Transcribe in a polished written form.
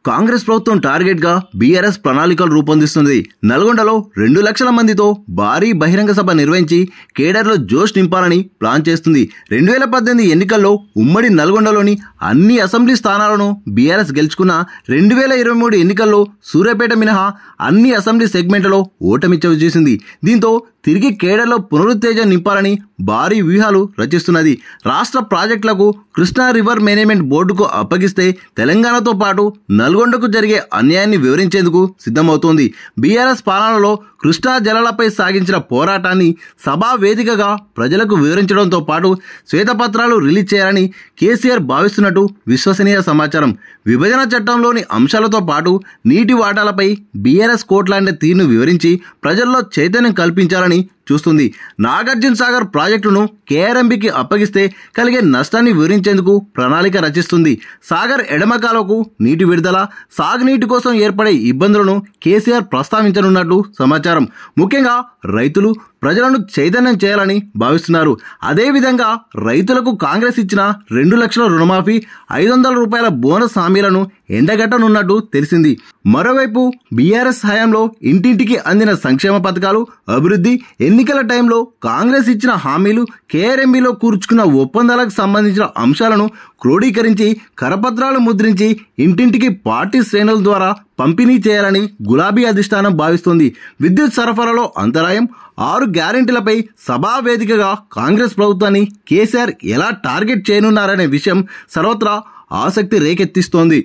కాంగ్రెస్ ప్రభుత్వం టార్గెట్ గా బీఆర్ఎస్ ప్రణాళికలు రూపొందిస్తుంది. నల్గొండలో 2 లక్షల మందితో భారీ బహిరంగ సభ నిర్వహించి కేడర్లో జోష్ నింపాలని ప్లాన్ చేస్తుంది. 2018 ఎన్నికల్లో ఉమ్మడి నల్గొండలోని అన్ని అసెంబ్లీ స్థానాలను బీఆర్ఎస్ గెలుచుకున్న 2023 ఎన్నికల్లో సూర్యాపేట మినహా అన్ని అసెంబ్లీ సెగ్మెంట్లలో ఓటమి చవిచూసింది. దీంతో తిరిగి కేడర్లో పునరుత్తేజం నింపాలని భారీ వ్యూహాలు రచిస్తున్నది. రాష్ట్ర ప్రాజెక్టులకు కృష్ణా రివర్ మేనేజ్మెంట్ బోర్డుకు అప్పగిస్తే తెలంగాణతో పాటు నల్గొండకు జరిగే అన్యాయాన్ని వివరించేందుకు సిద్ధమవుతోంది. బీఆర్ఎస్ పాలనలో కృష్ణా జలాలపై సాగించిన పోరాటాన్ని సభా వేదికగా ప్రజలకు వివరించడంతో పాటు శ్వేతపత్రాలు రిలీజ్ చేయాలని కేసీఆర్ భావిస్తున్నట్టు విశ్వసనీయ సమాచారం. విభజన చట్టంలోని అంశాలతో పాటు నీటి వాటాలపై బీఆర్ఎస్ కోట్లాంటి తీరును వివరించి ప్రజల్లో చైతన్యం కల్పించాలని చూస్తుంది. నాగార్జున సాగర్ ప్రాజెక్టును కేఆర్ఎంబీకి అప్పగిస్తే కలిగే నష్టాన్ని వివరించేందుకు ప్రణాళిక రచిస్తుంది. సాగర్ ఎడమ కాలువకు నీటి విడుదల, సాగునీటి కోసం ఏర్పడే ఇబ్బందులను కేసీఆర్ ప్రస్తావించనున్నట్లు సమాచారం. ముఖ్యంగా రైతులు, ప్రజలను చైతన్యం చేయాలని భావిస్తున్నారు. అదేవిధంగా రైతులకు కాంగ్రెస్ ఇచ్చిన 2 లక్షల రుణమాఫీ, 500 రూపాయల బోనస్ హామీలను ఎండగట్టనున్నట్టు తెలిసింది. మరోవైపు బీఆర్ఎస్ హయాంలో ఇంటింటికి అందిన సంక్షేమ పథకాలు, అభివృద్ధి, ఎన్నికల టైంలో కాంగ్రెస్ ఇచ్చిన హామీలు, కేఆర్ఎంబీలో కూర్చుకున్న ఒప్పందాలకు సంబంధించిన అంశాలను క్రోడీకరించి కరపత్రాలు ముద్రించి ఇంటింటికి పార్టీ శ్రేణుల ద్వారా పంపిణీ చేయాలని గులాబీ అధిష్టానం భావిస్తోంది. విద్యుత్ సరఫరాలో అంతరాయం, 6 గ్యారెంటీలపై సభా వేదికగా కాంగ్రెస్ ప్రభుత్వాన్ని కేసీఆర్ ఎలా టార్గెట్ చేయనున్నారనే విషయం సర్వత్రా ఆసక్తి రేకెత్తిస్తోంది.